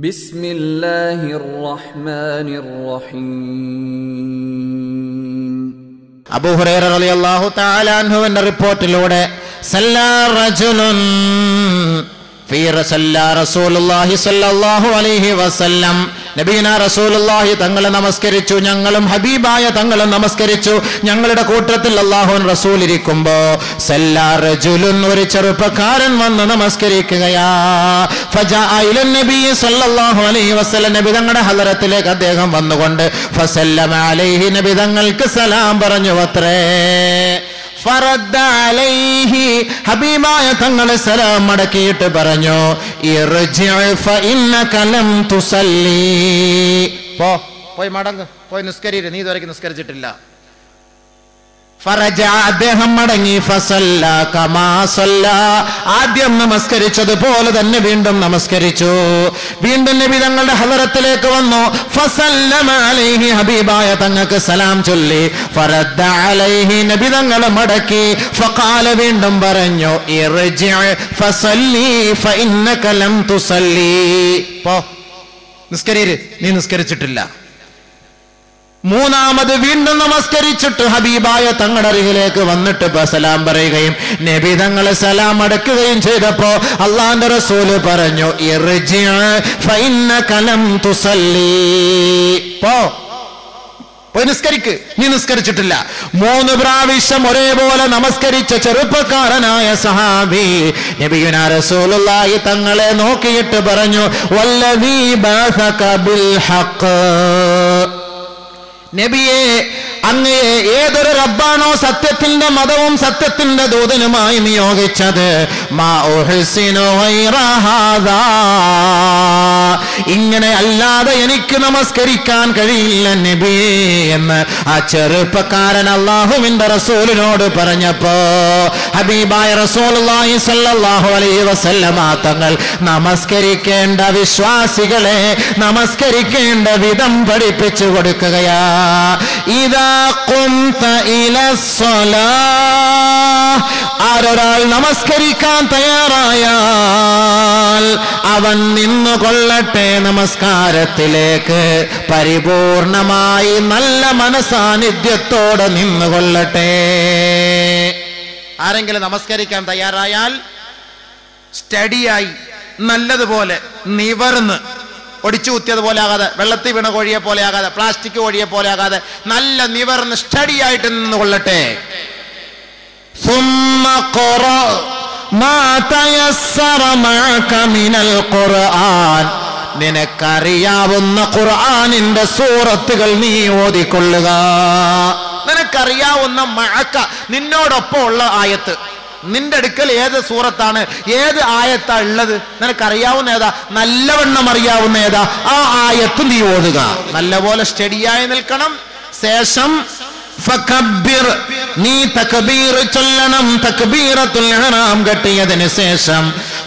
ബിസ്മില്ലാഹിർ റഹ്മാനിർ റഹീം. അബൂ ഹുറൈറ റളിയല്ലാഹു തആല അൻഹുവിന്റെ റിപ്പോർട്ടിലൂടെ സല്ലാ റജുലുൻ ഫീ റസൂലുള്ളാഹി സ്വല്ലല്ലാഹു അലൈഹി വസല്ലം, നബിയുനാ റസൂലുള്ളാഹി തങ്ങളെ നമസ്കരിച്ചു, ഞങ്ങളും ഹബീബായ തങ്ങളെ നമസ്കരിച്ചു. ഞങ്ങളുടെ കൂട്ടത്തിൽ അല്ലാഹുവിൻ റസൂൽ ഇരിക്കുമ്പോ സല്ലാ റജുലുൻ, ഒരു ചെറുപ്പക്കാരൻ വന്ന് നമസ്കരിക്കുകയാ. ഫജാഅ ഇലൻ നബി സ്വല്ലല്ലാഹു അലൈഹി വസല്ലം, നബി തങ്ങളുടെ ഹളറത്തിലേക്ക് അദ്ദേഹം വന്നുകൊണ്ട് ഫസല്ലമ അലൈഹി, നബി തങ്ങൾക്ക് സലാം പറഞ്ഞു അത്രേ. ഫറദ്ദ അലൈഹി, ഹബീബായ തങ്ങളെ സലാം മടക്കിയിട്ട് പറഞ്ഞു ഇർജിഅ ഫഇന്നക ലം തുസല്ലി, പോയി മടങ്ങ്, പോയി നിസ്കരിര്, നീ ഇതുവരെ നിസ്കരിച്ചിട്ടില്ല. ഫറജ, അദ്ദേഹം മടങ്ങി. ഫസല്ല കമാ സല്ല, ആദ്യം നമസ്കരിച്ചതുപോലെ തന്നെ വീണ്ടും നമസ്കരിച്ചു. വീണ്ടും നബി തങ്ങളുടെ ഹളറത്തിലേക്ക് വന്നു. ഫസല്ലമ അലൈഹി, ഹബീബായ തങ്ങൾക്ക് സലാം ചൊല്ലി. ഫറദ്ദ അലൈഹി, നബി തങ്ങൾ മടക്കി. ഫഖാല, വീണ്ടും പറഞ്ഞു ഇർജിഅ ഫസല്ലി ഫഇന്നക ലം തുസല്ലി, പോ നിസ്കരിര്, നീ നിസ്കരിച്ചിട്ടില്ല. മൂന്നാമത് വീണ്ടും നമസ്കരിച്ചിട്ട് ഹബീബായ തങ്ങളുടെ അരികിലേക്ക് വന്നിട്ട് സലാം പറയുകയും നബി തങ്ങളെ സലാം അടക്കുകയും ചെയ്തപ്പോ അല്ലാഹുവിന്റെ റസൂല് പറഞ്ഞു ഇർജിഅ ഫഇന്നക ലം തുസല്ലി, പോയി നിസ്കരിക്ക്, നീ നിസ്കരിച്ചിട്ടില്ല. 3 പ്രാവശ്യം ഒരേപോലെ നമസ്കരിച്ച ചെറുപ്പക്കാരനായ സഹാബി നബിയുനാ റസൂലുള്ളാഹി തങ്ങളെ നോക്കിയിട്ട് പറഞ്ഞു വല്ലദീ ബഅസക ബിൽ ഹഖ്, നബിയെ, അങ്ങയെ ഏതൊരു റബ്ബാണോ സത്യത്തിന്റെ മതവും സത്യത്തിന്റെ ദൂതനുമായി നിയോഗിച്ചത്, മാ ഉഹ്സിനു ഗൈറ ഹാദാ, ഇങ്ങനെ അല്ലാതെ എനിക്ക് നമസ്കരിക്കാൻ കഴിയില്ല നബിയേ എന്ന് ആ ചെറുപ്പക്കാരൻ അല്ലാഹുവിന്റെ റസൂലിനോട് പറഞ്ഞപ്പോ ഹബീബായ റസൂലുള്ളാഹി സ്വല്ലല്ലാഹു അലൈഹി വസല്ലമ തങ്ങൾ നമസ്കരിക്കേണ്ട വിശ്വാസികളെ നമസ്കരിക്കേണ്ട വിധം പഠിപ്പിച്ചു കൊടുക്കുകയാ. ഇദാ ഖുംത ഇലസ്സലാഹ്, ആരൊരാൾ നമസ്കരിക്കാൻ തയ്യാറായാൽ അവൻ നിന്നുകൊള്ളട്ടെ നമസ്കാരത്തിലേക്ക്, പരിപൂർണമായി നല്ല മനസാന്നിധ്യത്തോടെ നിന്നുകൊള്ളട്ടെ. ആരെങ്കിലും നമസ്കരിക്കാൻ തയ്യാറായാൽ സ്റ്റഡിയായി നല്ലതുപോലെ നിവർന്ന്, ഒടിച്ചു കുത്തിയതുപോലെ ആകാതെ, വെള്ളത്തിൽ വീണ കോഴിയെ പോലെ ആകാതെ, പ്ലാസ്റ്റിക് കോഴിയെ പോലെ ആകാതെ നല്ല നിവർന്ന് സ്റ്റഡിയായിട്ട് നിന്നുകൊള്ളട്ടെ. ثم قرأ ما تيسر معك من القرآن, നിനക്കറിയാവുന്ന ഖുർആനിന്റെ സൂറത്തുകൾ നീ ഓതിക്കൊള്ളുക. നിനക്കറിയാവുന്ന മഅക, നിന്നോടൊപ്പം ഉള്ള ആയത്ത്, നിന്റെ അടുക്കൽ ഏത് സൂറത്താണ്, ഏത് ആയത്താ ഉള്ളത്, നിനക്കറിയാവുന്ന ഏതാ, നല്ലവണ്ണം അറിയാവുന്ന ഏതാ, ആ ആയത്ത് നീ ഓതുക. നല്ലപോലെ സ്റ്റഡിയായി നിൽക്കണം. ശേഷം ഫകബ്ബിർ, നീ തക്ബീർ ചൊല്ലണം. തക്ബീറത്തുൽ ഇഹ്റാം കെട്ടിയതിനു ശേഷം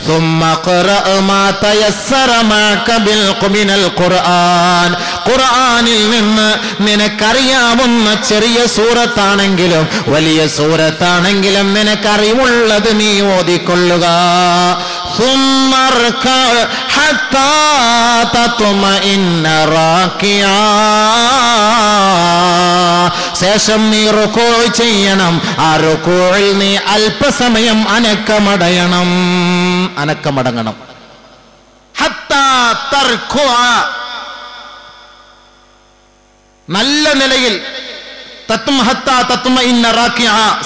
ثم قرأ ما تيسر معك മിനൽ ഖുർആൻ, ഖുർആനിൽ നിന്ന് നിനക്കറിയാവുന്ന ചെറിയ സൂറത്താണെങ്കിലും വലിയ സൂറത്താണെങ്കിലും നിനക്കറിവുള്ളത് നീ ഓതിക്കൊള്ളുക. ثم اركع حتى تطمئن راكعا, ശേഷം നീ റുകൂ ചെയ്യണം. ആ റുകൂയിൽ നീ അല്പസമയം അനക്കമടങ്ങണം. ഹത്താ തർകുഅ, നല്ല നിലയിൽ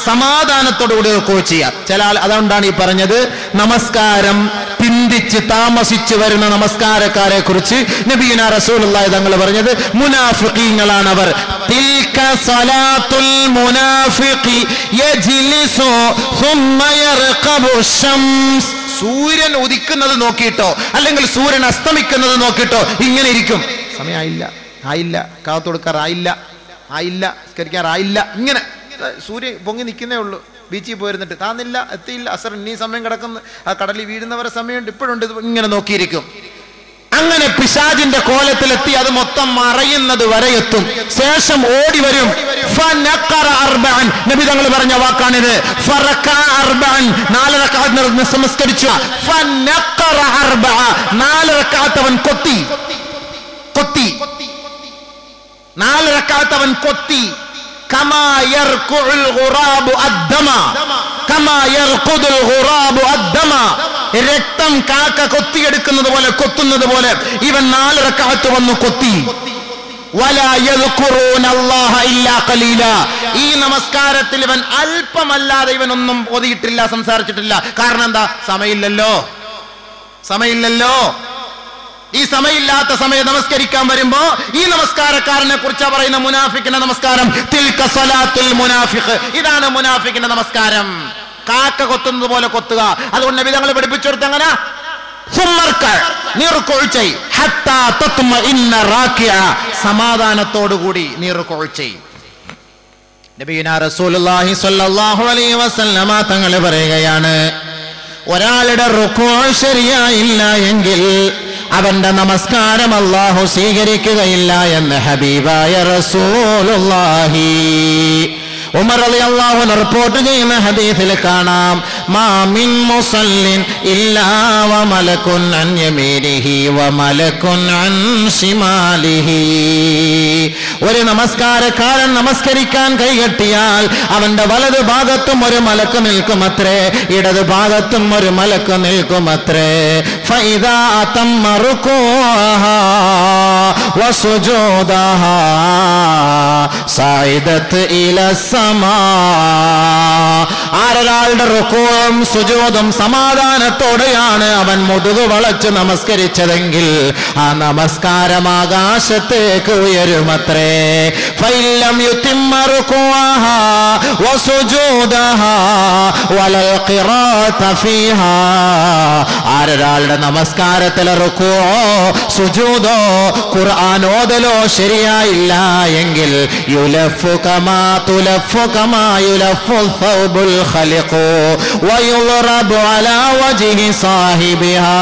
സമാധാനത്തോടുകൂടി റുകൂ ചെയ്യുക. ചില ആൾ, അതുകൊണ്ടാണ് ഈ പറഞ്ഞത് നമസ്കാരം പിന്തിച്ച് താമസിച്ചു വരുന്ന നമസ്കാരക്കാരെ കുറിച്ച് നബിയുനാ റസൂലുള്ളാഹി തങ്ങൾ പറഞ്ഞത് മുനാഫിഖീങ്ങളാണ് അവർ. തിൽക സലാത്തുൽ മുനാഫിഖി യജ്ലിസു സുമ്മ യർഖബു ശംസ്, സൂര്യൻ ഉദിക്കുന്നത് നോക്കിയിട്ടോ അല്ലെങ്കിൽ സൂര്യൻ അസ്തമിക്കുന്നത് നോക്കിയിട്ടോ ഇങ്ങനെ ഇരിക്കും. സമയമായില്ല, കാത്തു കൊടുക്കാറായില്ല, സ്കരിക്കാറായില്ല, ഇങ്ങനെ സൂര്യൻ പൊങ്ങി നിൽക്കുന്നേ ഉള്ളൂ. ബീച്ചിൽ പോയിരുന്നിട്ട് താന്നില്ല, എത്തിയില്ല, അസർ ഇനി സമയം കിടക്കുന്നു, ആ കടലിൽ വീഴുന്നവരെ സമയമുണ്ട്, ഇപ്പോഴുണ്ട്, ഇങ്ങനെ നോക്കിയിരിക്കും. അങ്ങനെ പിശാചിന്റെ കോലത്തിലെത്തി അത് മൊത്തം മറയുന്നത് വരെ എത്തും. ശേഷം ഓടി വരും. നബി തങ്ങൾ പറഞ്ഞ വാക്കാണിത്. 4 റക്അത്ത് നമസ്കരിച്ചു. 4 റക്അത്ത് അവൻ കൊത്തി. 4 റക്അത്ത് അവൻ കൊത്തി. കമാ യർകുഉൽ ഗുറാബു അദ്ദമ കമാ യർഖുദുൽ ഗുറാബു അദ്ദമ. രക്തം കാക്ക കൊത്തിയെടുക്കുന്നത് പോലെ കൊത്തുന്നത് പോലെ ഇവൻ 4 റക്അത്ത് വന്നു കൊത്തി. വലാ യദ്കുറൂന അല്ലാഹ ഇല്ലാ ഖലീലാ. ഈ നമസ്കാരത്തിൽ ഇവൻ അല്പമല്ലാതെ ഇവനൊന്നും ഓതിയിട്ടില്ല, സംസാരിച്ചിട്ടില്ല. കാരണം എന്താ? സമയമില്ലല്ലോ. ഈ സമയമില്ലാത്ത സമയം നമസ്കരിക്കാൻ വരുമ്പോ ഈ നമസ്കാരക്കാരനെ കുറിച്ചാ പറയുന്ന മുനാഫിക്കിന്റെ നമസ്കാരം. തിൽക സ്വലാത്തുൽ മുനാഫിഖ്. ഇതാണ് മുനാഫിക്കിന്റെ നമസ്കാരം. കാക്ക കൊത്തുന്നത് പോലെ കൊത്തുക. അതുകൊണ്ട് നബി തങ്ങൾ പഠിപ്പിച്ചു കൊടുത്ത അങ്ങനെ സമാധാനത്തോടുകൂടി നബിയുനാ റസൂലുള്ളാഹി സ്വല്ലല്ലാഹു അലൈഹി വസല്ലമ തങ്ങൾ പറയുകയാണ്, ഒരാളുടെ റുക്കൂ ശരിയായില്ല എങ്കിൽ അവന്റെ നമസ്കാരം അല്ലാഹു സ്വീകരിക്കുകയില്ല എന്ന് ഹബീബായ റസൂലുള്ളാഹി. ഉമർ റളിയല്ലാഹു അൻഹു റിപ്പോർട്ട് ചെയ്യുന്ന ഹദീസിൽ കാണാം, മാ മിൻ മുസല്ലിൻ ഇല്ലാ വ മലകുൻ അൻ യമീനിഹി വ മലകുൻ അൻ ശിമാലിഹി. ഒരു നമസ്കാരക്കാരൻ നമസ്കരിക്കാൻ കൈകെട്ടിയാൽ അവന്റെ വലതു ഭാഗത്തും ഒരു മലക്ക് നിൽക്കുമത്രേ, ഇടതു ഭാഗത്തും ഒരു മലക്ക് നിൽക്കുമത്രേ. ഫഇദാ അതമ്മ റുകൂഅഹാ വ സുജൂദഹാ സഇദത് ഇലാ ആരൊരാളുടെ റുകൂഉം സുജൂദും സമാധാനത്തോടെയാണ് അവൻ മുതുകു വളച്ച് നമസ്കരിച്ചതെങ്കിൽ ആ നമസ്കാരം ആകാശത്തേക്ക് ഉയരുമത്രേ. ഫഇല്ലം യുതിമ്മ റുകൂഅഹാ വസുജൂദഹാ വലൽ ഖിറാഅത ഫീഹാ. ആരൊരാളുടെ നമസ്കാരത്തിലെ റുകൂഉോ സുജൂദോ ഖുർആൻ ഓതലോ ശരിയായില്ല എങ്കിൽ യുലഫു കമാ തുലഫു കമാ യുലഫു الثوب الخلق ويضرب على وجه صاحبها.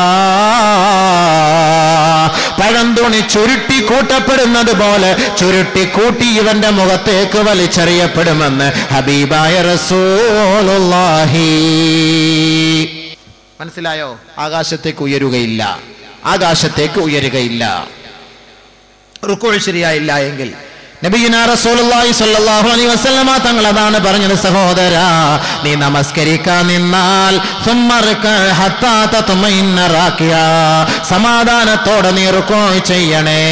പഴന്തുണി ചുരുട്ടി കൂട്ടപ്പെടുന്നത് പോലെ ചുരുട്ടി കൂട്ടി ഇവന്റെ മുഖത്തേക്ക് വലിച്ചെറിയപ്പെടുമെന്ന് ഹബീബായ റസൂലുള്ളാഹി. മനസ്സിലായോ? ആകാശത്തേക്ക് ഉയരുകയില്ല. റുക്കൂ ശരിയായില്ല എങ്കിൽ നബിയുനാ റസൂലുള്ളാഹി സ്വല്ലല്ലാഹു അലൈഹി വസല്ലമ തങ്ങൾ അതാണ് പറഞ്ഞത്, സഹോദരാ, നീ നമസ്കരിക്കാൻ നിന്നാൽ സമാധാനത്തോടെ നീ റുക്കൂ ചെയ്യണേ.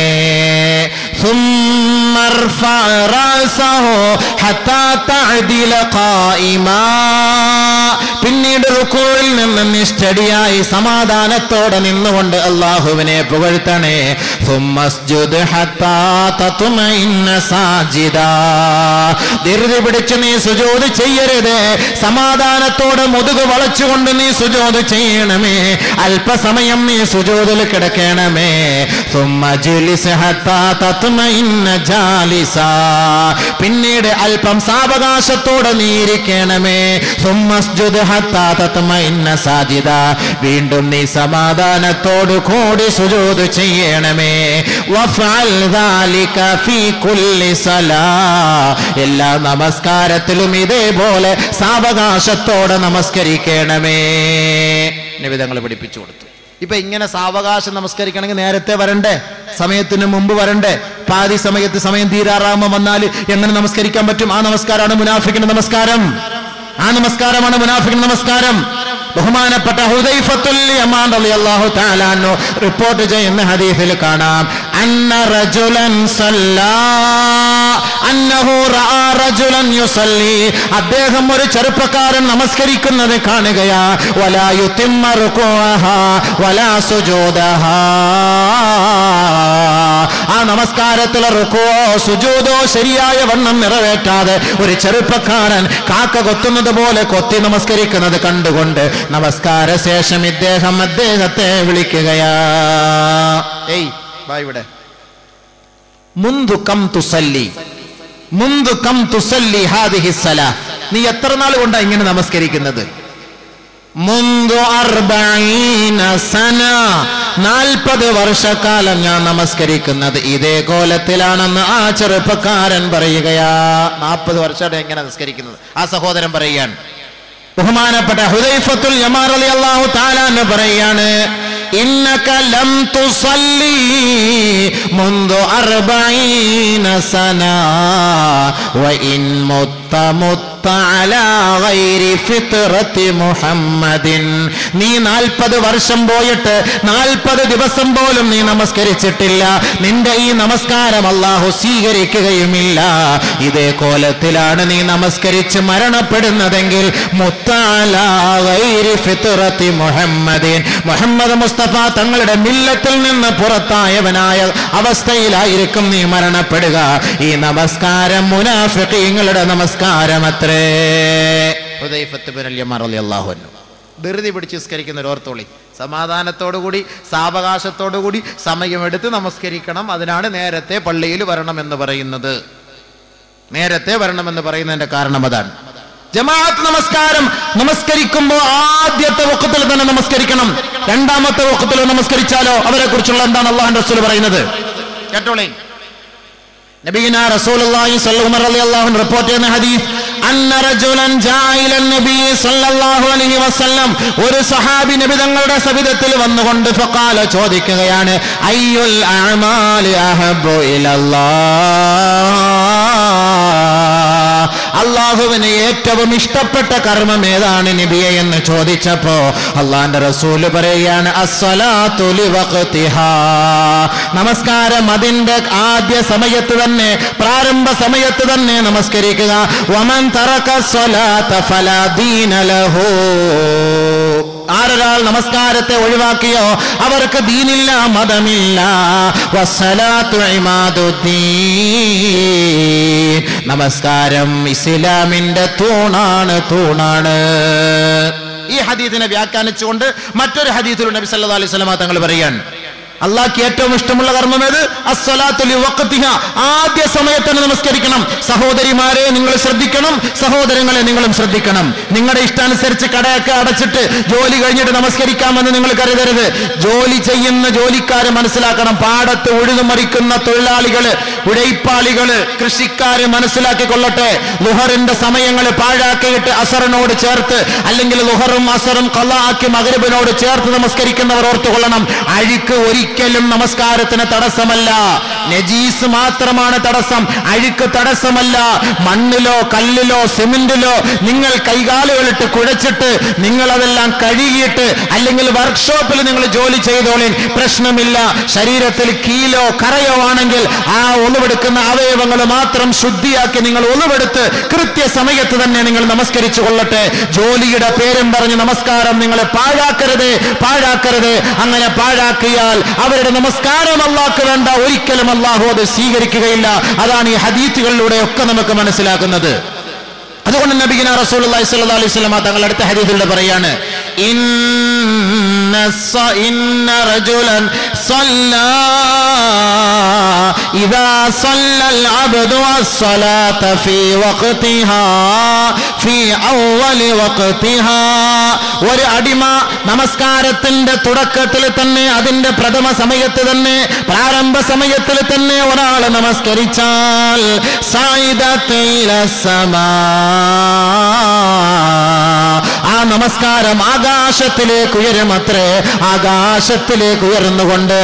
പിന്നീട് റുക്കൂയിൽ നിന്ന് നിഷ്ഠടിയായി സമാധാനത്തോടെ നിന്നുകൊണ്ട് അല്ലാഹുവിനെ പുകഴ്ത്തണേ. ധൃതി പിടിച്ച് നീ സുജൂദ് ചെയ്യരുത്. സമാധാനത്തോടെ മുതുക് വളച്ചുകൊണ്ട് നീ സുജൂദ് ചെയ്യണമേ. അല്പസമയം നീ സുജൂദിൽ കിടക്കണമേ. പിന്നീട് അല്പം സാവകാശത്തോടെ നീ ഇരിക്കണമേ. വീണ്ടും നീ സമാധാനത്തോടു കൂടി സുജൂദ് ചെയ്യണമേ. എല്ലാ നമസ്കാരത്തിലും ഇതേപോലെ സാവകാശത്തോടെ നമസ്കരിക്കണമേ. നബി തങ്ങൾ പഠിപ്പിച്ചു കൊടുത്തു. ഇപ്പൊ ഇങ്ങനെ സാവകാശം നമസ്കരിക്കണമെങ്കിൽ നേരത്തെ വരണ്ടേ? സമയത്തിന് മുമ്പ് വരണ്ടേ? പാതി സമയത്ത് സമയം തീരാറാകുമ്പോൾ വന്നാൽ എങ്ങനെ നമസ്കരിക്കാൻ പറ്റും? ആ നമസ്കാരമാണ് മുനാഫിക്കിന്റെ നമസ്കാരം. ബഹുമാനപ്പെട്ട ഹുദൈഫത്തുൽ യമാൻ റളിയല്ലാഹു തആല അൻഹു റിപ്പോർട്ട് ചെയ്യുന്ന ഹദീസിൽ കാണാം, അന്ന റജുലൻ സല്ലാ അന്നഹു റആ റജുലൻ യുസല്ലി. അദ്ദേഹം ഒരു ചെറുപ്പക്കാരൻ നമസ്കരിക്കുന്നത് കാണുകയാ. വലാ യുതിമ്മ റുകൂഅഹാ വലാ സുജൂദഹാ. ആ നമസ്കാരത്തിലെ റുകൂഅോ സുജൂദോ ശരിയായ വണ്ണം നിറവേറ്റാതെ ഒരു ചെറുപ്പക്കാരൻ കാക്ക കൊത്തുന്നത് പോലെ കൊത്തി നമസ്കരിക്കുന്നത് കണ്ടുകൊണ്ട് നമസ്കാര ശേഷം ഇദ്ദേഹം അദ്ദേഹത്തെ വിളിക്കുകയാ. ഏയ് വാ ഇവിടെ. മുൻദു കം തുസല്ലി ഹാദിഹി സലാ. നീ എത്ര നാൾ കൊണ്ടാ ഇങ്ങനെ നമസ്കരിക്കുന്നത്? മുൻദു 40 സന. 40 വർഷക്കാലം ഞാൻ നമസ്കരിക്കുന്നത് ഇതേ കോലത്തിലാണെന്ന് ആ ചെറുപ്പക്കാരൻ പറയുകയാ. 40 വർഷം എങ്ങനെ നമസ്കരിക്കുന്നത്? ആ സഹോദരൻ പറയുകയാണ്. ബഹുമാനപ്പെട്ട ഹുദൈഫത്തുൽ യമാൻ റളിയല്ലാഹു തആല എന്ന് പറയാണ്, ഇന്നക ലം തുസല്ലി മുൻദു 40 സന വഇൻ മുത്ത അലാ ഗൈരി ഫിത്റത്തി മുഹമ്മദിൻ. നീ 40 വർഷം പോയിട്ട് 40 ദിവസം പോലും നീ നമസ്കരിച്ചിട്ടില്ല. നിന്റെ ഈ നമസ്കാരം അല്ലാഹു സ്വീകരിക്കുകയുമില്ല. ഇതേ കോലത്തിലാണ് നീ നമസ്കരിച്ച് മരണപ്പെടുന്നതെങ്കിൽ മുത്തഅലാ ഗൈരി ഫിത്റത്തി മുഹമ്മദിൻ, മുഹമ്മദ് മുസ്തഫ തങ്ങളുടെ മില്ലത്തിൽ നിന്ന് പുറത്തായവനായ അവസ്ഥയിലായിരിക്കും നീ മരണപ്പെടുക. ഈ നമസ്കാരം മുനാഫിഖീങ്ങളുടെ നമസ്കാരമത്രേ. ധൃതി പിടിച്ച് നിസ്കരിക്കുന്ന ഓർത്തോളി. സമാധാനത്തോടുകൂടി സാവകാശത്തോടുകൂടി സമയമെടുത്ത് നമസ്കരിക്കണം. അതിനാണ് നേരത്തെ പള്ളിയിൽ വരണമെന്ന് പറയുന്നത്. നേരത്തെ വരണമെന്ന് പറയുന്നതിന്റെ കാരണം അതാണ്. ജമാഅത്ത് നമസ്കാരം നമസ്കരിക്കുമ്പോൾ ആദ്യത്തെ വഖത്തിൽ തന്നെ നമസ്കരിക്കണം. രണ്ടാമത്തെ വഖത്തിൽ നമസ്കരിച്ചാലോ അവരെ കുറിച്ചുള്ള എന്താണ് അല്ലാഹുവിന്റെ റസൂൽ പറയുന്നത്? കേട്ടോളേ. നബിയുനാ റസൂലുള്ളാഹി സ്വല്ലല്ലാഹു അലൈഹി വസല്ലം റിപ്പോർട്ട് ചെയ്യുന്ന ഹദീസ്, അന്ന റജുലൻ ജാഅ ഇല നബി സ്വല്ലല്ലാഹു അലൈഹി വസല്ലം, ഒരു സഹാബി നബി തങ്ങളുടെ സവിധത്തിൽ വന്നുകൊണ്ട് ഫഖാല ചോദിക്കുകയാണ്, അയ്യുൽ അഅമാലി അഹബ്ബു ഇലല്ലാഹ്, അല്ലാഹുവിന് ഏറ്റവും ഇഷ്ടപ്പെട്ട കർമ്മം ഏതാണ് നബിയെ എന്ന് ചോദിച്ചപ്പോ അല്ലാഹുവിന്റെ റസൂൽ പറയുകയാണ്, അസ്സലാത്തു ലിവഖ്തിഹാ, നമസ്കാരം അതിന്റെ ആദ്യ സമയത്ത് തന്നെ, പ്രാരംഭ സമയത്ത് തന്നെ നമസ്കരിക്കുക. വമൻ തറക സ്വലാത ഫലാ ദീന ലഹു, ആരൊരാൾ നമസ്കാരത്തെ ഒഴിവാക്കിയോ അവർക്ക് ദീനില്ല, മതമില്ല. വസ്സലാത്തു ഇമാദുദ്ദീൻ, നമസ്കാരം ഇസ്ലാമിന്റെ തൂണാണ്. ഈ ഹദീസിനെ വ്യാഖ്യാനിച്ചുകൊണ്ട് മറ്റൊരു ഹദീസിൽ നബി സല്ലല്ലാഹു അലൈഹി വസല്ലം തങ്ങൾ പറയുകയാണ്, അള്ളാഹ്ക്ക് ഏറ്റവും ഇഷ്ടമുള്ള കർമ്മം ഏത്? അസ്സലാത്തു ലിവഖ്തിഹാ, ആദ്യ സമയത്ത് തന്നെ നമസ്കരിക്കണം. സഹോദരിമാരെ നിങ്ങൾ ശ്രദ്ധിക്കണം, സഹോദരങ്ങളെ നിങ്ങളും ശ്രദ്ധിക്കണം. നിങ്ങളുടെ ഇഷ്ടാനുസരിച്ച് കടയൊക്കെ അടച്ചിട്ട് ജോലി കഴിഞ്ഞിട്ട് നമസ്കരിക്കാമെന്ന് നിങ്ങൾ കരുതരുത്. ജോലി ചെയ്യുന്ന ജോലിക്കാരെ മനസ്സിലാക്കണം. പാടത്ത് ഉഴുതുമറിക്കുന്ന തൊഴിലാളികള്, ഉഴൈപ്പാളികള്, കൃഷിക്കാര് മനസ്സിലാക്കിക്കൊള്ളട്ടെ. ലുഹറിന്റെ സമയങ്ങൾ പാഴാക്കിയിട്ട് അസറിനോട് ചേർത്ത്, അല്ലെങ്കിൽ ലുഹറും അസറും ഖളാ ആക്കി മഗ്രിബിനോട് ചേർത്ത് നമസ്കരിക്കുന്നവർ ഓർത്തുകൊള്ളണം, അഴുക്ക് ഒരിക്കലും നമസ്കാരത്തിന് തടസ്സമല്ല. നജീസ് മാത്രമാണ് തടസ്സം, അഴുക്ക് തടസ്സമല്ല. മണ്ണിലോ കല്ലിലോ സിമന്റിലോ നിങ്ങൾ കൈകാലുകളിട്ട് കുഴച്ചിട്ട് നിങ്ങൾ അതെല്ലാം കഴുകിയിട്ട്, അല്ലെങ്കിൽ വർക്ക്ഷോപ്പിൽ നിങ്ങൾ ജോലി ചെയ്തോളിൻ, പ്രശ്നമില്ല. ശരീരത്തിൽ കീലോ കറയോ ആണെങ്കിൽ ആ ഒളിവെടുക്കുന്ന അവയവങ്ങൾ മാത്രം ശുദ്ധിയാക്കി നിങ്ങൾ ഒളിവെടുത്ത് കൃത്യസമയത്ത് തന്നെ നിങ്ങൾ നമസ്കരിച്ചു കൊള്ളട്ടെ. ജോലിയുടെ പേരും പറഞ്ഞ് നമസ്കാരം നിങ്ങൾ പാഴാക്കരുത്. അങ്ങനെ പാഴാക്കിയാൽ അവരുടെ നമസ്കാരം അല്ലാഹ്ക്ക് വേണ്ട, ഒരിക്കലും അല്ലാഹു അത് സ്വീകരിക്കുകയില്ല. അതാണ് ഈ ഹദീസുകളിലൂടെ ഒക്കെ നമുക്ക് മനസ്സിലാക്കുന്നത്. അതുകൊണ്ട് നബിയുനാ റസൂലുള്ളാഹി സ്വല്ലല്ലാഹു അലൈഹി വസല്ലം തങ്ങൾ അടുത്ത ഹദീസിലൂടെ പറയാണ്, ഇന്ന റജുലൻ സല്ലാ ഇദാ സല്ലൽ അബ്ദു അസ്സലാത ഫീ വഖ്തിഹാ ഫീ അവ്വലി വഖ്തിഹാ, ഒരു അടിമ നമസ്കാരത്തിന്റെ തുടക്കത്തിൽ തന്നെ, അതിന്റെ പ്രഥമ സമയത്ത് തന്നെ, പ്രാരംഭ സമയത്തിൽ തന്നെ ഒരാൾ നമസ്കരിച്ചാൽ സഅദത ഇലസ്സമാ, ആ നമസ്കാരം ആകാശത്തിലേക്ക് ഉയരുമത്രേ. ആകാശത്തിലേക്ക് ഉയർന്നുകൊണ്ട്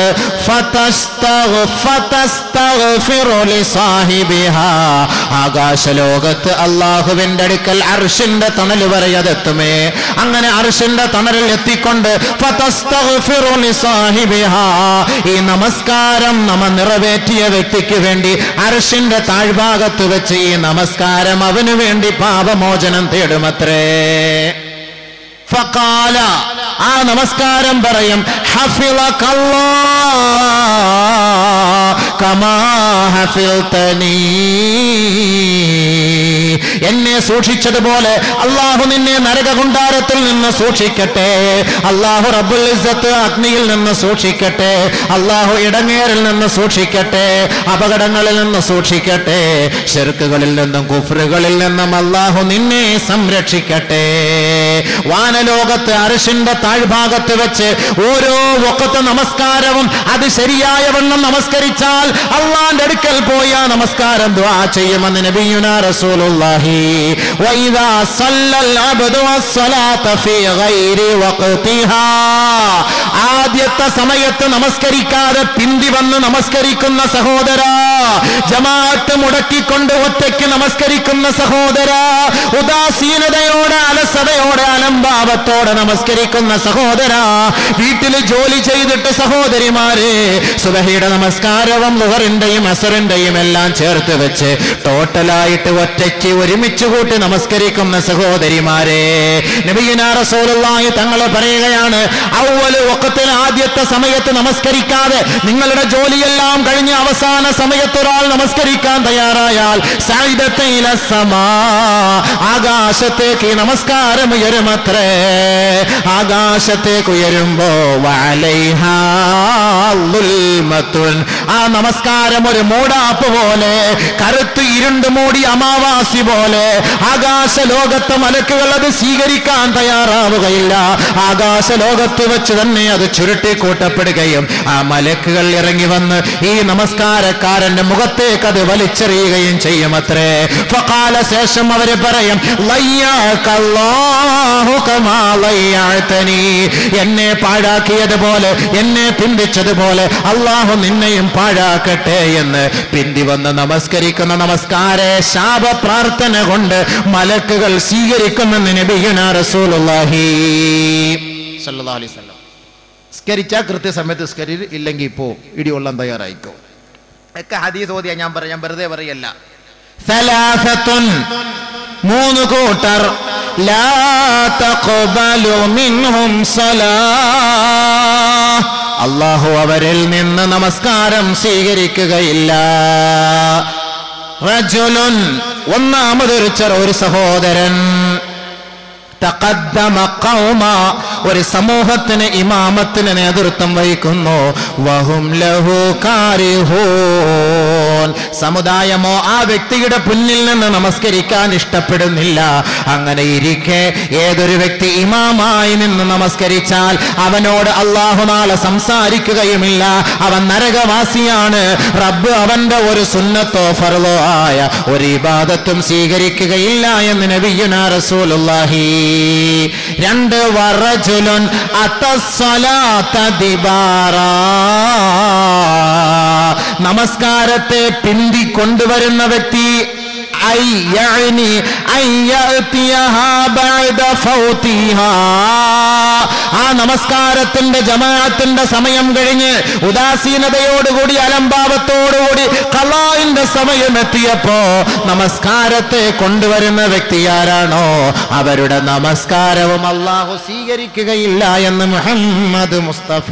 ആകാശലോകത്ത് അല്ലാഹുവിന്റെ അടുക്കൽ അർശിന്റെ തണൽ വരെ അതെത്തുമേ. അങ്ങനെ അർശിന്റെ തണലിൽ എത്തിക്കൊണ്ട് ഈ നമസ്കാരം നമ്മ നിറവേറ്റിയ വ്യക്തിക്ക് വേണ്ടി അർശിന്റെ താഴ്ഭാഗത്ത് വെച്ച് ഈ നമസ്കാരം അവന് വേണ്ടി പാപമോചനം തേടുമത്രേ. ഫഖാല, ആ നമസ്കാരം പറയും, ഹഫിളകല്ലാഹ് കമാ ഹഫിൾതനീ, എന്നെ സൂക്ഷിച്ചതുപോലെ അല്ലാഹു നിന്നെ നരകകുണ്ടാരത്തിൽ നിന്ന് സൂക്ഷിക്കട്ടെ. അല്ലാഹു റബ്ബുൽ ഇസ്സത്ത് അഗ്നിയിൽ നിന്ന് സൂക്ഷിക്കട്ടെ. അല്ലാഹു ഇടങ്ങേറിൽ നിന്ന് സൂക്ഷിക്കട്ടെ. അപകടങ്ങളിൽ നിന്ന് സൂക്ഷിക്കട്ടെ. ശിർക്കുകളിൽ നിന്നും കുഫ്റുകളിൽ നിന്നും അല്ലാഹു നിന്നെ സംരക്ഷിക്കട്ടെ. വാനലോകത്ത് അർശിന്റെ താഴ്ഭാഗത്ത് വെച്ച് ഓരോ വഖത്ത് നമസ്കാരവും അത് ശരിയായ വണ്ണം നമസ്കരിച്ചാൽ അള്ളാന്റെ അടുക്കൽ പോയി ആ നമസ്കാരം ദുആ ചെയ്യുമെന്ന് നബിയുനാ റസൂലുള്ളാഹി. വഇദാ സല്ലൽ അബ്ദു അസ്സലാത ഫീ ഗൈരി വഖതിഹാ, ആദ്യത്തെ സമയത്ത് നമസ്കരിക്കാതെ പിന്തി വന്ന് നമസ്കരിക്കുന്ന സഹോദരാ, ജമാഅത്ത് മുടക്കിക്കൊണ്ട് ഒറ്റയ്ക്ക് നമസ്കരിക്കുന്ന സഹോദരാ, ഉദാസീനതയോടെ അലസതയോടെ അലംഭാവത്തോടെ നമസ്കരിക്കുന്ന സഹോദരാ, വീട്ടിൽ ജോലി ചെയ്തിട്ട് സഹോദരിമാരെ സുബഹിയുടെ നമസ്കാരവും ളുഹറിന്റെയും അസറിന്റെയും എല്ലാം ചേർത്ത് വെച്ച് ടോട്ടലായിട്ട് ഒറ്റയ്ക്ക് ഒരുമിച്ച് കൂട്ടി നമസ്കരിക്കുന്ന സഹോദരിമാരെ, നബിയുനാ റസൂലുള്ളാഹി തങ്ങൾ പറയുകയാണ്, അവ്വലു വഖത്തിൽ ആദ്യത്തെ സമയത്ത് നമസ്കരിക്കാതെ നിങ്ങളുടെ ജോലിയെല്ലാം കഴിഞ്ഞ് അവസാന സമയത്ത് ഒരാൾ നമസ്കരിക്കാൻ തയ്യാറായാൽ സഅദത ഇല സമാ, ആകാശത്തേക്ക് നമസ്കാരം ഉയരുമത്രേ. ആകാശത്തേക്ക് ഉയരുമ്പോ വഅലൈഹാ ളുൽമത്തുൻ, ആ നമസ്കാരം ഒരു മൂടാപ്പ് പോലെ, കറുത്ത് ഇരുണ്ട് മൂടി അമാവാസി പോലെ ആകാശ ലോകത്തെ മലക്കുകൾ അത് സ്വീകരിക്കാൻ തയ്യാറാവുകയില്ല. ആകാശ ലോകത്ത് വെച്ച് തന്നെ അത് ചുരുട്ടിക്കൂട്ടപ്പെടുകയും ആ മലക്കുകൾ ഇറങ്ങി വന്ന് ഈ നമസ്കാരക്കാരന്റെ മുഖത്തേക്ക് അത് വലിച്ചെറിയുകയും ചെയ്യുമത്രേ. ഫഖാല, ശേഷം അവര് പറയും, ലയ്യാകല്ലാഹു കമാ ലയ്യഅതനി, എന്നെ പാഴാക്കിയതുപോലെ എന്നെ പിന്തിച്ചതുപോലെ അല്ലാഹു നിന്നെയും പാഴാക്കട്ടെ എന്ന് പിന്തി വന്ന് നമസ്കരിക്കുന്ന നമസ്കാര ശാപ പ്രാർത്ഥന കൊണ്ട് മലക്കുകൾ സ്വീകരിക്കുമെന്ന് നബിയുനാ റസൂലുള്ളാഹി സ്വല്ലല്ലാഹു അലൈഹി വസല്ലം. സ്കരിച്ചാൽ കൃത്യസമയത്ത് സ്കരി, ഇല്ലെങ്കിൽ ഇപ്പോ ഇടികൊള്ളാൻ തയ്യാറായിക്കോ. ഒക്കെ ഹദീസ് ഓതിയാ ഞാൻ വെറുതെ പറയല്ല. സലാസത്തുൻ, മൂന്ന് കൂട്ടർ, ലാ തഖ്ബലു മിൻഹും സലാഹ്, അല്ലാഹു അവരിൽ നിന്ന് നമസ്കാരം സ്വീകരിക്കുകയില്ല. റജുലുൻ, ഒന്നാമതൊരു ഒരു സഹോദരൻ, തഖദ്ദമ ഖൗമ, ഒരു സമൂഹത്തിന് ഇമാമത്തിന് നേതൃത്വം വഹിക്കുന്നു, വഹും ലഹു കാരിഹൂൻ, സമുദായമോ ആ വ്യക്തിയുടെ മുന്നിൽ നിന്ന് നമസ്കരിക്കാൻ ഇഷ്ടപ്പെടുന്നില്ല. അങ്ങനെ ഇരിക്കെ ഏതൊരു വ്യക്തി ഇമാമായി നിന്ന് നമസ്കരിച്ചാൽ അവനോട് അല്ലാഹു നാളെ സംസാരിക്കുകയുമില്ല, അവൻ നരകവാസിയാണ്. റബ്ബ് അവന്റെ ഒരു സുന്നത്തോ ഫർളോ ആയ ഒരു ഇബാദത്തും സ്വീകരിക്കുകയില്ല എന്ന് നബിയുനാ റസൂലുള്ളാഹി. രണ്ട്, വറജുലുൻ അത്തസ്സലാത ദിബാറാ, നമസ്കാരത്തെ പിന്തി കൊണ്ടുവരുന്ന വ്യക്തി, ആ നമസ്കാരത്തിന്റെ ജമാഅത്തിന്റെ സമയം കഴിഞ്ഞ് ഉദാസീനതയോടുകൂടി അലംഭാവത്തോടുകൂടി ഖളാഇന്റെ സമയം എത്തിയപ്പോ നമസ്കാരത്തെ കൊണ്ടുവരുന്ന വ്യക്തി ആരാണോ അവരുടെ നമസ്കാരവും അല്ലാഹു സ്വീകരിക്കുകയില്ല എന്ന് മുഹമ്മദ് മുസ്തഫ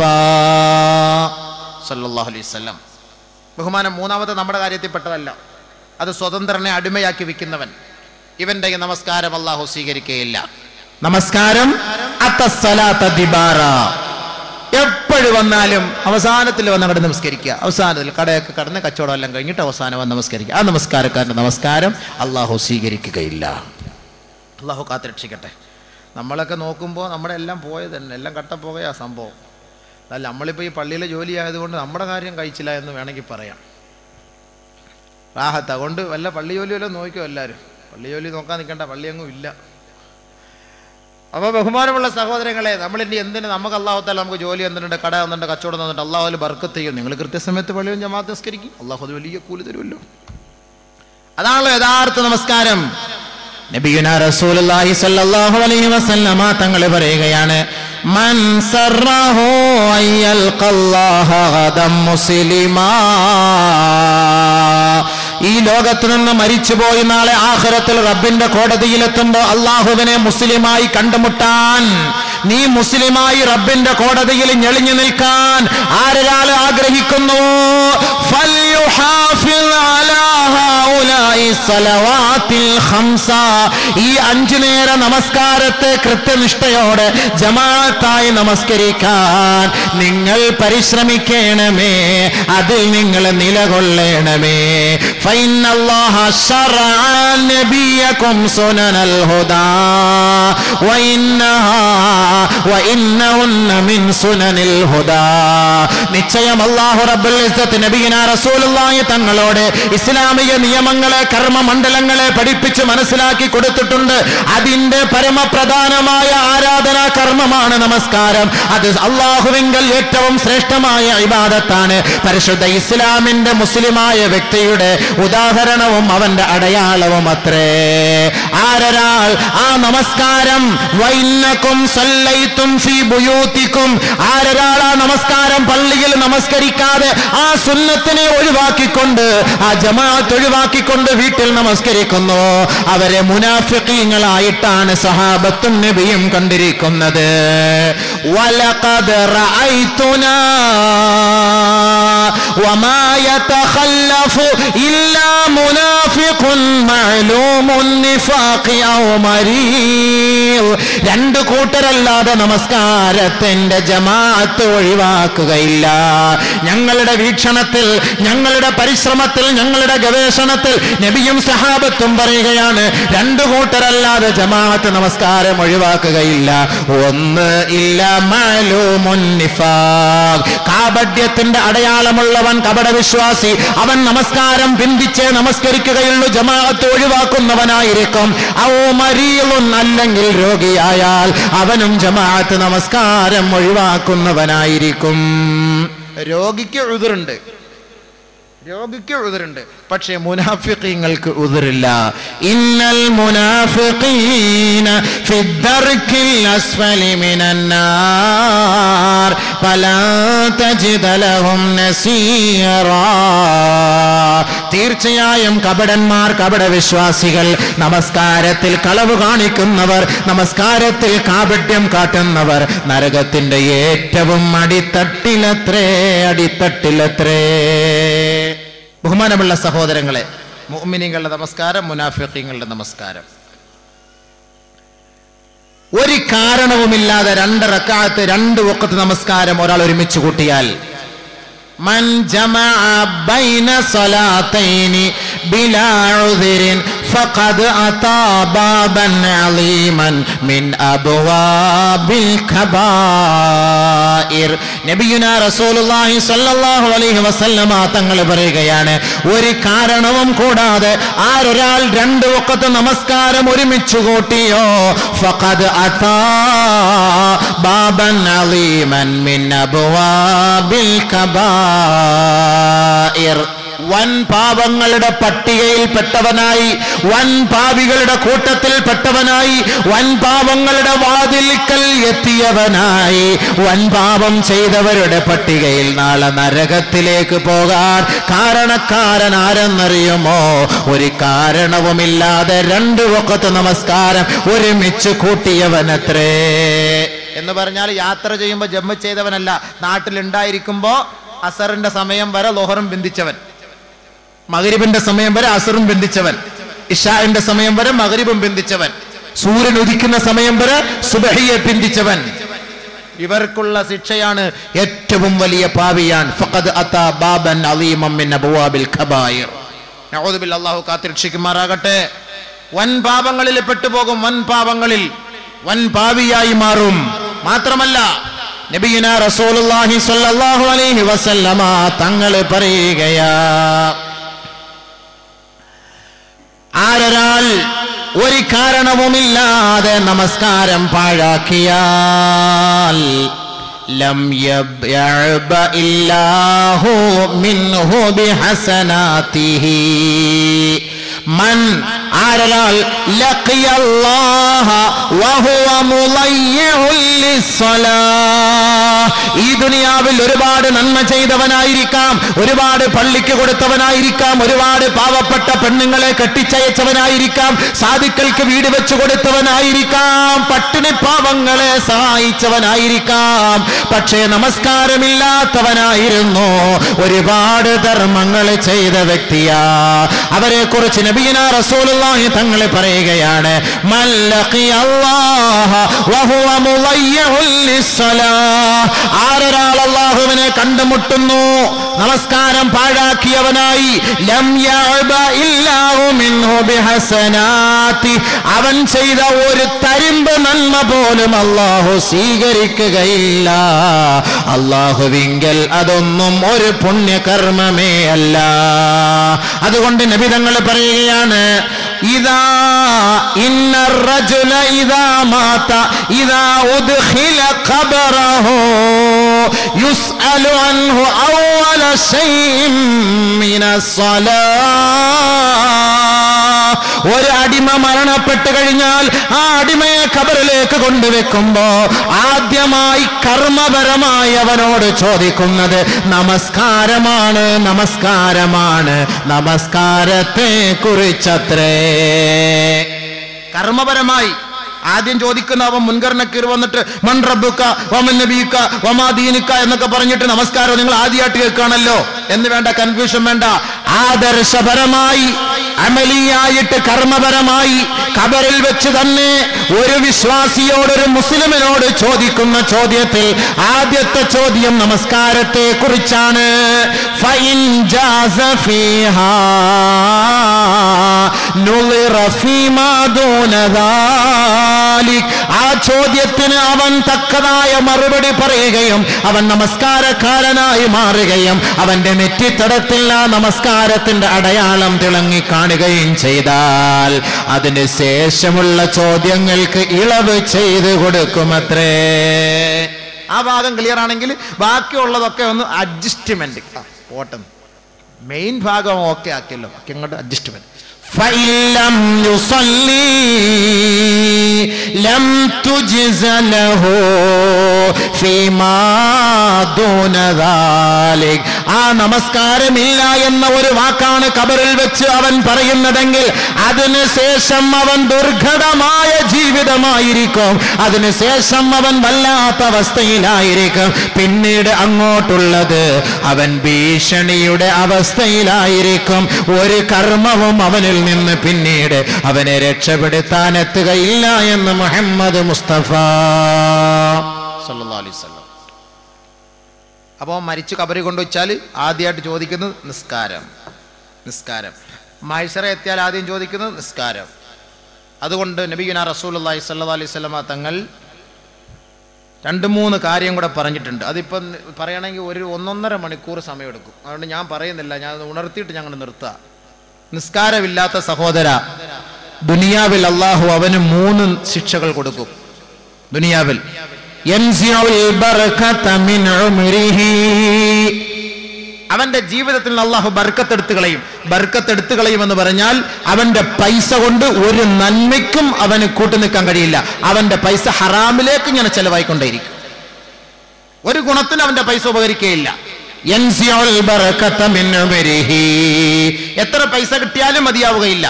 സല്ലല്ലാഹു അലൈഹി വസല്ലം. ബഹുമാനം മൂന്നാമത്തെ നമ്മുടെ കാര്യത്തിൽപ്പെട്ടതല്ല, അത് സ്വതന്ത്രനെ അടിമയാക്കി വിൽക്കുന്നവൻ, ഇവന്റെ നമസ്കാരം അല്ലാഹു സ്വീകരിക്കുകയില്ല. നമസ്കാരം അത്തസ്സലാത ദിബാറ, എപ്പോഴും വന്നാലും അവസാനത്തിൽ വന്ന് അങ്ങോട്ട് നമസ്കരിക്കുക, അവസാനത്തിൽ കടയൊക്കെ കടന്ന് കച്ചവടം എല്ലാം കഴിഞ്ഞിട്ട് അവസാനം വന്ന് നമസ്കരിക്കുക. ആ നമസ്കാരക്കാരൻ്റെ നമസ്കാരം അല്ലാഹു സ്വീകരിക്കുകയില്ല. അല്ലാഹു കാത്തുരക്ഷിക്കട്ടെ. നമ്മളൊക്കെ നോക്കുമ്പോൾ നമ്മുടെ എല്ലാം പോയത് തന്നെ, എല്ലാം കട്ടപ്പോകയാ സംഭവം. അല്ല, നമ്മളിപ്പോൾ ഈ പള്ളിയിലെ ജോലി ആയതുകൊണ്ട് നമ്മുടെ കാര്യം കഴിച്ചില്ല എന്ന് വേണമെങ്കിൽ പറയാം. റാഹത്ത്, അതുകൊണ്ട് വല്ല പള്ളി ജോലി വല്ലതും നോക്കിയോ എല്ലാവരും. പള്ളി ജോലി നോക്കാൻ നിൽക്കേണ്ട, പള്ളിയൊന്നും ഇല്ല. അപ്പോൾ ബഹുമാനമുള്ള സഹോദരങ്ങളെ, നമ്മളിനി എന്തിന്, നമുക്ക് അല്ലാഹു തആല നമുക്ക് ജോലി തന്നിട്ടുണ്ട്, കട തന്നിട്ടുണ്ട്, കച്ചവടം തന്നിട്ട് അല്ലാഹു അതിൽ ബർക്കത്ത് ചെയ്യും. നിങ്ങൾ കൃത്യസമയത്ത് പള്ളിയും ജമാഅത്ത് നിസ്കരിക്കും, അല്ലാഹു അത് വലിയ കൂലി തരുമല്ലോ. അതാണല്ലോ യഥാർത്ഥ നമസ്കാരം. നബിയുനാ റസൂലുള്ളാഹി സ്വല്ലല്ലാഹു അലൈഹി വസല്ലമ തങ്ങൾ പറയുകയാണ്, മൻ സറഹു അയ്യൽഖല്ലാഹ ഗദം മുസ്ലിമാ, ഈ ലോകത്ത് നിന്ന് മരിച്ചുപോയി നാളെ ആഖിറത്തിൽ റബ്ബിന്റെ കോടതിയിലെത്തുമ്പോൾ അള്ളാഹുവിനെ മുസ്ലിമായി കണ്ടുമുട്ടാൻ, നീ മുസ്ലിമായി റബ്ബിന്റെ കോടതിയിൽ ഞെളിഞ്ഞു നിൽക്കാൻ ആരൊരാൾ ആഗ്രഹിക്കുന്നു, ഈ 5 നേര നമസ്കാരത്തെ കൃത്യനിഷ്ഠയോടെ ജമാഅത്തായി നമസ്കരിക്കാൻ നിങ്ങൾ പരിശ്രമിക്കണമേ, അതിൽ നിങ്ങൾ നിലകൊള്ളണമേ. ഫഇന്നല്ലാഹ ശറഅ നബിയകും സുനനൽ ഹുദാ, വഇന്നഹുന്ന മിൻ സുനനിൽ ഹുദാ. നിശ്ചയം അല്ലാഹു റബ്ബുൽ ഇസ്സത്ത് നബിയിനാ റസൂലുള്ളാഹി തങ്ങളോട് ഇസ്ലാമിക നിയമങ്ങളെ കർമ്മമണ്ഡലങ്ങളെ പഠിപ്പിച്ച് മനസ്സിലാക്കി കൊടുത്തിട്ടുണ്ട്. അതിന്റെ പരമപ്രധാനമായ ആരാധനാ കർമ്മമാണ് നമസ്കാരം. അത് അല്ലാഹുവിങ്കൽ ഏറ്റവും ശ്രേഷ്ഠമായ ഇബാദത്താണ്. പരിശുദ്ധ ഇസ്ലാമിന്റെ മുസ്ലിമായ വ്യക്തിയുടെ ഉദാഹരണവും അവന്റെ അടയാളവും അത്രേ. ആരൊരാൾ ആ നമസ്കാരം വൈന്നകും സല്ലൈതും ഫീ ബുയൂതികും, ആരൊരാൾ ആ നമസ്കാരം പള്ളിയിൽ നമസ്കരിക്കാതെ ആ സുന്നത്തിനെ ഒഴിവാക്കിക്കൊണ്ട് ആ ജമാഅത്ത് ഒഴിവാക്കിക്കൊണ്ട് വീട്ടിൽ നമസ്കരിക്കുന്നു, അവരെ മുനാഫിഖീങ്ങളായിട്ടാണ് സഹാബത്തും നബിയും കണ്ടിരിക്കുന്നത്. വലഖദ് റഅയ്തുനാ വമാ യതഖല്ലഫു ഇല്ലാ മുനാഫിഖുൻ മഅലൂമുൻ നിഫാഖി ഔ മരീദ്. രണ്ട് കൂട്ടരല്ലാതെ നമസ്കാരത്തിന്റെ ജമാഅത്ത് ഒഴിവാക്കുകയില്ല. ഞങ്ങളുടെ വീക്ഷണത്തിൽ, ഞങ്ങളുടെ പരിശ്രമത്തിൽ, ഞങ്ങളുടെ ഗവേഷണത്തിൽ നബിയും സഹാബത്തും പറയുകയാണ്, രണ്ടു കൂട്ടരല്ലാതെ ജമാഅത്ത് നമസ്കാരം ഒഴിവാക്കുകയില്ല. ഒന്ന് ഇല്ല മഅലൂമുൻ നിഫാഖ്, കാപട്യത്തിന്റെ അടയാളമുള്ളവൻ കപടവിശ്വാസി, അവൻ നമസ്കാരം ബന്ധിച്ചേ നമസ്കരിക്കുകയുള്ളൂ, ജമാഅത്ത് ഒഴിവാക്കുന്നവനായിരിക്കും. ഔ മരീളുൻ, അല്ലെങ്കിൽ രോഗിയായാൽ അവനും ജമാഅത്ത് നമസ്കാരം ഒഴിവാക്കുന്നവനായിരിക്കും. രോഗിക്ക് ഉദ്റുണ്ട്, പക്ഷേ മുനാഫിഖീങ്ങൾക്ക് ഉദ്റില്ല. ഇന്നൽ മുനാഫിഖീന ഫിദ്ദർക്കിൽ അസ്ഫലി മിനന്നാർ ഫലാ തജിദ ലഹും നസീറാ. തീർച്ചയായും കപടന്മാർ, കപടവിശ്വാസികൾ, നമസ്കാരത്തിൽ കളവ് കാണിക്കുന്നവർ, നമസ്കാരത്തിൽ കാപട്യം കാട്ടുന്നവർ നരകത്തിന്റെ ഏറ്റവും അടിത്തട്ടിലത്രേ. ബഹുമാനമുള്ള സഹോദരങ്ങളെ, മുഅ്മിനീങ്ങളുടെ നമസ്കാരം, മുനാഫിഖീങ്ങളുടെ നമസ്കാരം. ഒരു കാരണവുമില്ലാതെ 2 റക്അത്ത് 2 വഖത്ത് നമസ്കാരം ഒരാൾ ഒരുമിച്ച് കൂട്ടിയാൽ, മൻ ജമഅ ബൈന സ്വലാത്തൈനി ബിലാ ഉദ്രിൻ ഫഖദ് അതാ ബാബൻ അലീമൻ മിൻ അബ്വാബിൽ കബായിർ. നബിയുനാ റസൂലുള്ളാഹി സ്വല്ലല്ലാഹു അലൈഹി വസല്ലമ തങ്ങൾ പറയുകയാണ്, ഒരു കാരണവും കൂടാതെ ആരൊരാൾ 2 വഖത്ത് നമസ്കാരം ഒരുമിച്ച് കൂട്ടിയോ ഫഖദ് അതാ ബാബൻ അലീമൻ മിൻ അബ്വാബിൽ കബായിർ. വൻ പാപങ്ങളുടെ പട്ടികയിൽ പെട്ടവനായി, വൻ പാപികളുടെ കൂട്ടത്തിൽ പെട്ടവനായി, വൻ പാപങ്ങളുടെ വാതിൽക്കൽ എത്തിയവനായി, വൻ പാപം ചെയ്തവരുടെ പട്ടികയിൽ നാളെ നരകത്തിലേക്ക് പോകാൻ കാരണക്കാരൻ ആരെന്നറിയുമോ? ഒരു കാരണവുമില്ലാതെ 2 വഖത്ത് നമസ്കാരം ഒരുമിച്ച് കൂട്ടിയവനത്രേ. എന്ന് പറഞ്ഞാൽ യാത്ര ചെയ്യുമ്പോൾ ജമ്മ ചെയ്തവനല്ല, നാട്ടിലുണ്ടായിരിക്കുമ്പോ അസറിന്റെ സമയം വരെ ലോഹറും ബന്ധിച്ചവൻ, മഗ്രിബിന്റെ സമയം വരെ അസറും ബന്ധിച്ചവൻ, ഇശാഇന്റെ സമയം വരെ മഗ്രിബും ബന്ധിച്ചവൻ, സൂര്യൻ ഉദിക്കുന്ന സമയം വരെ സുബഹിയെ ബന്ധിച്ചവൻ. ഇവർക്കുള്ള ശിക്ഷയാണ് ഏറ്റവും വലിയ പാപിയാൻ. ഫഖദ് അതാ ബാബൻ അലീമൻ മിൻ അബ്വാബിൽ കബായിർ. നഊദു ബില്ലാഹി, അല്ലാഹു കാത്തിരക്ഷിക്കുമാറാകട്ടെ. വൻ പാപങ്ങളിൽ പെട്ടുപോകും, വൻ പാപങ്ങളിൽ വൻ പാപിയായി മാറും. മാത്രമല്ല നബിയുനാ റസൂലുള്ളാഹി സ്വല്ലല്ലാഹു അലൈഹി വസല്ലമ തങ്ങൾ പറയുകയാ, ആരൊരാൾ ഒരു കാരണവുമില്ലാതെ നമസ്കാരം പാഴാക്കിയാൽ ലം യബ്യഅബ ഇല്ലാഹു മിൻഹു ബിഹസനാതിഹി. മൻ, ആരൊരാൾ ലഖിയല്ലാഹ വഹുവ മുളയ്യിഉൻ ലിസ്സലാഹ്, ഈ ദുനിയാവിൽ ഒരുപാട് നന്മ ചെയ്തവനായിരിക്കാം, ഒരുപാട് പള്ളിക്ക് കൊടുത്തവനായിരിക്കാം, ഒരുപാട് പാവപ്പെട്ട പെണ്ണുങ്ങളെ കെട്ടിച്ചയച്ചവനായിരിക്കാം, സാധുക്കൾക്ക് വീട് വെച്ചു കൊടുത്തവനായിരിക്കാം, പട്ടിണി പാവങ്ങളെ സഹായിച്ചവനായിരിക്കാം. പക്ഷേ നമസ്കാരമില്ലാത്തവനായിരുന്നു, ഒരുപാട് ധർമ്മങ്ങൾ ചെയ്ത വ്യക്തിയാ. അവരെ കുറിച്ച് നബിയുനാ റസൂലുള്ളാഹി തങ്ങൾ പറയുകയാണ്, മൻ ലഖിയല്ലാഹ വഹുവ മുളയ്യിഉൻ ലിസ്സലാഹ്, ആരൊരാൾ അല്ലാഹുവിനെ കണ്ടുമുട്ടുന്നു നമസ്കാരം പാഴാക്കിയവനായി, ലം യഅബ ഇല്ലാഹു മിൻഹു ബിഹസനാതി, അവൻ ചെയ്ത ഒരു തരിമ്പ് നന്മ പോലും അല്ലാഹു സ്വീകരിക്കുകയില്ല. അല്ലാഹുവിങ്കൽ അതൊന്നും ഒരു പുണ്യകർമ്മമേ അല്ല. അതുകൊണ്ട് നബി തങ്ങൾ പറയുകയാണ്, ഇദാ ഇന്നർ റജുല ഇദാ മാത ഇദാ ഉദ്ഖില ഖബറഹു യുസ്അലു അൻഹു അവ്വല ശൈഇൻ മിനസ് സ്വലാഹ്. ഒരു അടിമ മരണപ്പെട്ടു കഴിഞ്ഞാൽ ആ അടിമയെ ഖബറിലേക്ക് കൊണ്ടുവെക്കുമ്പോ ആദ്യമായി കർമ്മപരമായി അവനോട് ചോദിക്കുന്നത് നമസ്കാരമാണ്, നമസ്കാരമാണ്, നമസ്കാരത്തെ കുറിച്ചത്രേ. കർമ്മപരമായി ആദ്യം ചോദിക്കുന്ന അവൻ മുൻഗണനക്കീർ വന്നിട്ട് മൻ റബ്ബുക വമൻ നബിയുക വമാ ദീനുക എന്നൊക്കെ പറഞ്ഞിട്ട് നമസ്കാരം നിങ്ങൾ ആദ്യമായിട്ട് കേൾക്കുകയാണല്ലോ എന്ന് വേണ്ട, കൺഫ്യൂഷൻ വേണ്ട. ആദർശപരമായി അമലിയായിട്ട് കർമ്മപരമായി ഖബറിൽ വെച്ച് തന്നെ ഒരു വിശ്വാസിയോട്, ഒരു മുസ്ലിമിനോട് ചോദിക്കുന്ന ചോദ്യത്തിൽ ആദ്യത്തെ ചോദ്യം നമസ്കാരത്തെ കുറിച്ചാണ്. ഫഇൻ ജാസ ഫീഹാ നുളിറ ഫീമാ ദൂന ദാലിക്. ആ ചോദ്യത്തിന് അവൻ തക്കതായ മറുപടി പറയുകയും അവൻ നമസ്കാരക്കാരനായി മാറുകയും അവന്റെ നെറ്റിത്തടത്തിൽ ആ നമസ്കാരത്തിന്റെ അടയാളം തിളങ്ങി കാണുകയും ചെയ്താൽ അതിന് ശേഷമുള്ള ചോദ്യങ്ങൾക്ക് ഇളവ് ചെയ്തു കൊടുക്കുമത്രേ. ആ ഭാഗം ക്ലിയർ ആണെങ്കിൽ ബാക്കിയുള്ളതൊക്കെ ഒന്ന് അഡ്ജസ്റ്റ്മെന്റ് പോട്ടെ. മെയിൻ ഭാഗം ഓക്കെ ആക്കിയല്ലോ, ബാക്കി അങ്ങോട്ട് അഡ്ജസ്റ്റ്മെന്റ്. فَإِلَّمْ يُصَلِّي لَمْ تُجْزَ لَهُ فِيمَا دُونَ ذَلِكَ. ആ നമസ്കാരമില്ല എന്ന ഒരു വാക്കാണ് ഖബറിൽ വെച്ച് അവൻ പറയുന്നതെങ്കിൽ അതിനുശേഷം അവൻ ദുർഘടമായ ജീവിതമായിരിക്കും, അതിനുശേഷം അവൻ വല്ലാത്ത അവസ്ഥയിലായിരിക്കും. പിന്നീട് അങ്ങോട്ടുള്ളത് അവൻ ഭീഷണിയുടെ അവസ്ഥയിലായിരിക്കും. ഒരു കർമ്മവും അവനിൽ നിന്ന് പിന്നീട് അവനെ രക്ഷപ്പെടുത്താൻ എത്തുകയില്ല എന്ന് മുഹമ്മദ് മുസ്തഫ സല്ലല്ലാഹു അലൈഹി വസല്ലം. അപ്പോൾ മരിച്ചു കബറി കൊണ്ടുവച്ചാൽ ആദ്യമായിട്ട് ചോദിക്കുന്നത് നിസ്കാരം, നിസ്കാരം. മഹ്ശറ എത്തിയാൽ ആദ്യം ചോദിക്കുന്നത് നിസ്കാരം. അതുകൊണ്ട് നബിയുനാ റസൂലുള്ളാഹി സ്വല്ലല്ലാഹു അലൈഹി വസല്ലം തങ്ങൾ 2-3 കാര്യം കൂടെ പറഞ്ഞിട്ടുണ്ട്. അതിപ്പം പറയണമെങ്കിൽ 1-1.5 മണിക്കൂർ സമയമെടുക്കും. അതുകൊണ്ട് ഞാൻ പറയുന്നില്ല, ഞാൻ ഉണർത്തിയിട്ട് ഞങ്ങൾ നിർത്താം. നിസ്കാരമില്ലാത്ത സഹോദര, ദുനിയാവിൽ അള്ളാഹു അവന് 3 ശിക്ഷകൾ കൊടുക്കും. ദുനിയാവിൽ അവന്റെ ജീവിതത്തിൽ അള്ളാഹു ബർക്കത്തെടുത്ത് കളയും. ബർക്കത്തെടുത്ത് കളയുമെന്ന് പറഞ്ഞാൽ അവന്റെ പൈസ കൊണ്ട് ഒരു നന്മയ്ക്കും അവന് കൂട്ടു നിൽക്കാൻ കഴിയില്ല. അവന്റെ പൈസ ഹറാമിലേക്ക് ഇങ്ങനെ ചെലവായിക്കൊണ്ടേയിരിക്കും. ഒരു ഗുണത്തിന് അവന്റെ പൈസ ഉപകരിക്കുകയില്ല. എത്ര പൈസ കിട്ടിയാലും മതിയാവുകയില്ല.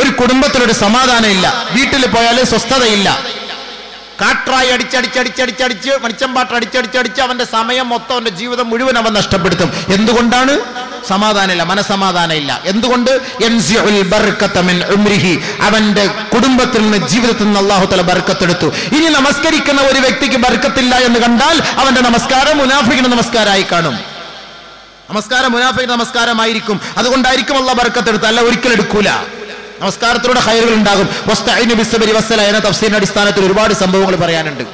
ഒരു കുടുംബത്തിലൊരു സമാധാനം ഇല്ല. വീട്ടിൽ പോയാലും സ്വസ്ഥതയില്ല. കാട്രായി അടിച്ചടിച്ചടിച്ചടിച്ചടിച്ച് മണിച്ചമ്പാട്ട് അടിച്ചടിച്ചടിച്ച് അവന്റെ സമയം മൊത്തം, അവന്റെ ജീവിതം മുഴുവൻ അവൻ നഷ്ടപ്പെടുത്തും. എന്തുകൊണ്ടാണ്? സമാധാനമില്ല, മനസമാധാനമില്ല. എന്തുകൊണ്ട്? അവന്റെ കുടുംബത്തിൽ നിന്ന്, ജീവിതത്തിൽ നിന്ന് അല്ലാഹു തആല ബർക്കത്തെടുത്തു. ഇനി നമസ്കരിക്കുന്ന ഒരു വ്യക്തിക്ക് ബർക്കത്തില്ല എന്ന് കണ്ടാൽ അവന്റെ നമസ്കാരം മുനാഫിഖിന്റെ നമസ്കാരമായി കാണും. നമസ്കാരം മുനാഫിഖിന്റെ നമസ്കാരമായിരിക്കും. അതുകൊണ്ടായിരിക്കും അല്ലാഹു ബർക്കത്തെടുത്ത്, അല്ല ഒരിക്കലും എടുക്കൂല. നമസ്കാരത്തിലൂടെ ഖൈറുകൾ ഉണ്ടാകും. വസ്തഈനു ബിസ്സബ്രി വസ്സലാ എന്ന തഫ്സീറിന്റെ അടിസ്ഥാനത്തിൽ ഒരുപാട് സംഭവങ്ങൾ പറയാനുണ്ട്.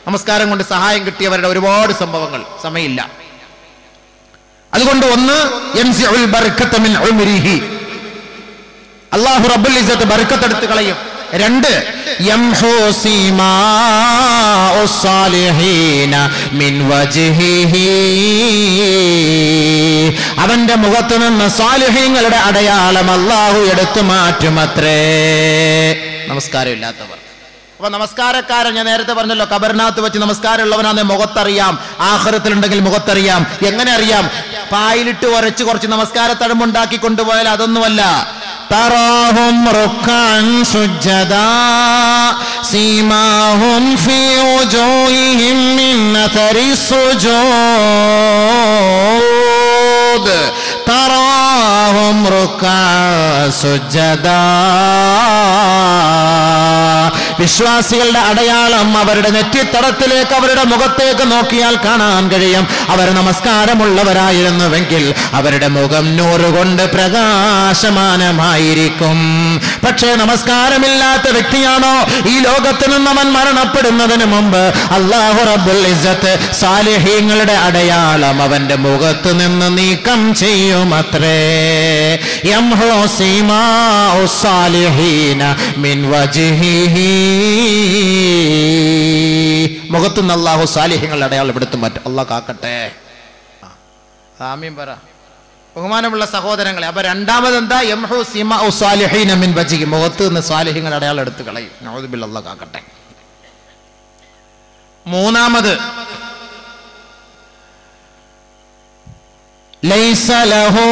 നമസ്കാരം കൊണ്ട് സഹായം കിട്ടിയവരുടെ ഒരുപാട് സംഭവങ്ങൾ, സമയമില്ല. അതുകൊണ്ട് ഒന്ന്, യൻസിഉൽ ബർക്കത മിൻ ഉംരിഹി, അല്ലാഹു റബ്ബുൽ ഇസ്സത്ത് ബർക്കത്തെടുത്ത് കളയും. 2, യംഹു സീമാഉസ് സാലിഹീന മിൻ വജ്ഹിഹി, അവന്റെ മുഖത്ത് നിന്ന് സാലിഹീങ്ങളുടെ അടയാളം അല്ലാഹു എടുത്തു മാറ്റുമത്രേ. നമസ്കാരം ഇല്ലാത്തവർ. അപ്പൊ നമസ്കാരക്കാരൻ, ഞാൻ നേരത്തെ പറഞ്ഞല്ലോ, ഖബറിനകത്ത് വെച്ച് നമസ്കാരമുള്ളവനാണ് മുഖത്തറിയാം, ആഖിറത്തിലുണ്ടെങ്കിൽ മുഖത്തറിയാം. എങ്ങനെ അറിയാം? പായിലിട്ട് ഉരച്ച് കുറച്ച് നമസ്കാര തഴമ്പുണ്ടാക്കി കൊണ്ടുപോയാൽ അതൊന്നുമല്ല. തറാഹും റുക്അൻ സുജ്ജദാ സീമാഹും ഫീ വുജൂഹിഹിം മിൻ അഥരി സുജൂദ്, തറാഹും റുക്അൻ സുജ്ജദാ വിശ്വാസികളുടെ അടയാളം അവരുടെ നെറ്റിത്തടത്തിലേക്ക്, അവരുടെ മുഖത്തേക്ക് നോക്കിയാൽ കാണാൻ കഴിയും. അവർ നമസ്കാരമുള്ളവരായിരുന്നുവെങ്കിൽ അവരുടെ മുഖം നൂറുകൊണ്ട് പ്രകാശമാനമായിരിക്കും. പക്ഷേ നമസ്കാരമില്ലാത്ത വ്യക്തിയാണോ ഈ ലോകത്ത് നിന്ന് അവൻ മരണപ്പെടുന്നതിന് മുമ്പ് അല്ലാഹു റബ്ബുൽ ഇസ്സത്ത് സാലിഹീങ്ങളുടെ അടയാളം അവന്റെ മുഖത്ത് നിന്ന് നീക്കം ചെയ്യുമത്രേ. യംഹു സീമാഉ സാലിഹീന മിൻ വജ്ഹിഹി. മുഖത്തുനിന്ന് അല്ലാഹു സാലിഹീങ്ങളുടെ അടയാളം എടുത്തു മാറ്റും. അല്ലാഹു കാക്കട്ടെ. ആമീൻ പറ. ബഹുമാനമുള്ള സഹോദരങ്ങളെ, അപ്പൊ രണ്ടാമത് എന്താ? യംഹു സീമാഉ സാലിഹീന മിൻ വജ്ഹിഹി. മുഖത്ത് നിന്ന് സാലിഹീങ്ങളുടെ അടയാളം എടുത്തു കളയും. നഊദു ബില്ലാഹ്, അല്ലാഹു കാക്കട്ടെ. മൂന്നാമത് ലൈസ ലഹു